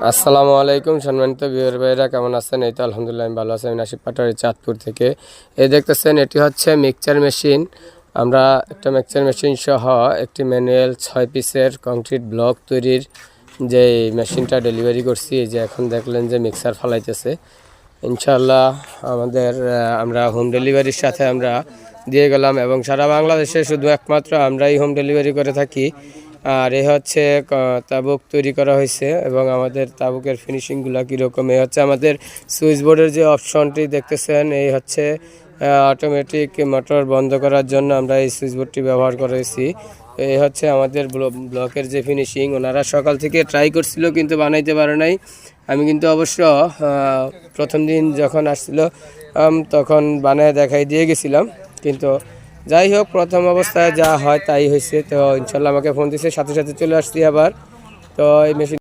আসসালামু আলাইকুম সম্মানিত ভিউয়ার ভাইরা, কেমন আছেন? এই তো আলহামদুলিল্লাহ আমি ভালো আছি। আমি নাসিব পাটোয়ারি চাঁদপুর থেকে। এই দেখতেছেন, এটি হচ্ছে মিক্সচার মেশিন। আমরা একটা মিক্সচার মেশিন সহ একটি ম্যানুয়াল 6 পিসের কংক্রিট ব্লক তৈরির যে মেশিনটা ডেলিভারি করছি। এই যে এখন দেখলেন যে মিক্সার ফালাইতেছে। ইনশাআল্লাহ আমরা হোম ডেলিভারির সাথে আমরা দিয়ে গেলাম, এবং সারা বাংলাদেশে শুধু একমাত্র আমরাই হোম ডেলিভারি করে থাকি। আর এ হচ্ছে তাবুক তৈরি করা হয়েছে, এবং আমাদের তাবুকের ফিনিশিংগুলো কীরকম, এই হচ্ছে আমাদের সুইচ বোর্ডের যে অপশনটি দেখতেছেন, এই হচ্ছে অটোমেটিক মোটর বন্ধ করার জন্য আমরা এই সুইচ বোর্ডটি ব্যবহার করেছি। এই হচ্ছে আমাদের ব্লকের যে ফিনিশিং। ওনারা সকাল থেকে ট্রাই করছিল কিন্তু বানাইতে পারে নাই। আমি কিন্তু অবশ্য প্রথম দিন যখন আসছিল তখন বানায় দেখাই দিয়ে গেছিলাম, কিন্তু যাই হোক প্রথম অবস্থায় যা হয় তাই হয়েছে। তো ইনশাল্লাহ আমাকে ফোন দিয়েছে, সাথে সাথে চলে আসছি আবার। তো এই মেশিন